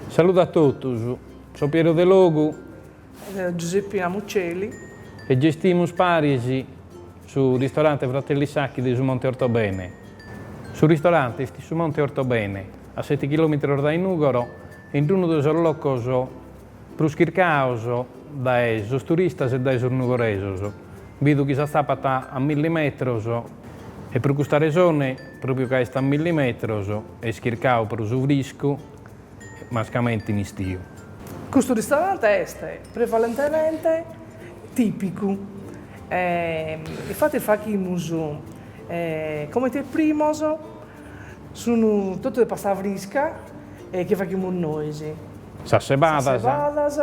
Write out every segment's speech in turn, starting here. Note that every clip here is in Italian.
Saluto a tutti, sono Piero De Logu Giuseppina Muccelli e gestiamo Parisi sul ristorante Fratelli Sacchi di su Monte Ortobene. Sul ristorante su Monte Ortobene, a 7 km da Inugoro, in uno dei locos proscircaos dai turistas e dai nugoresos. Vedo che si sta a 1000 metri e per questa ragione, proprio che sta a 1000 metri, è schircao per il risco, mascamente in stio. Questo ristorante è prevalentemente tipico. Infatti facciamo come te primo sono tutte le pasta fresca che facciamo noi. Sassebadas,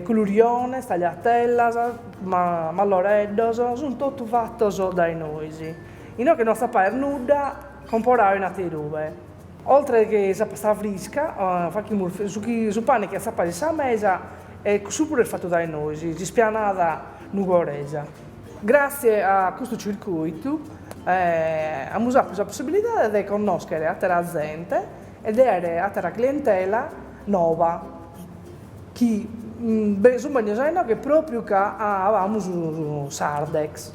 colurione, tagliatella, malloreddos, sono tutte fatte da noi. E noi che non sappiamo nulla, comporare in altre robe. Oltre che la pasta fresca, facciamo su pane che sappiamo di mesa e super fatto da noi, di spianata nugoresa. Grazie a questo circuito abbiamo avuto la possibilità di conoscere altra gente ed avere altra clientela nuova, che bisogna che proprio che avevamo su Sardex.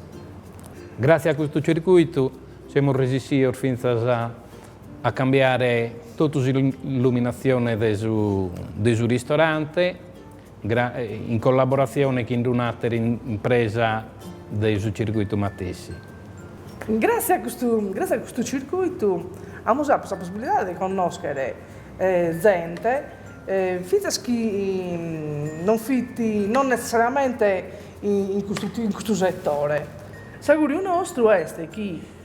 Grazie a questo circuito siamo riusciti a cambiare tutta l'illuminazione del suo ristorante in collaborazione con un'altra impresa del suo circuito Matessi. Grazie a questo circuito abbiamo avuto la possibilità di conoscere gente, che non necessariamente in questo settore. L'augurio nostro è che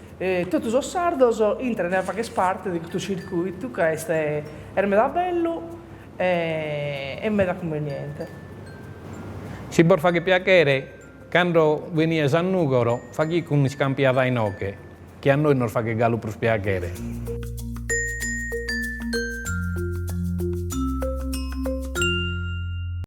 tutti i sardos entrano a fare parte di questo circuito che è meda bello e meda conveniente. Si può fare piacere, quando veniva a Nugoro, fa chi con scampiava in occhi, che a noi non fa che gallo per piacere.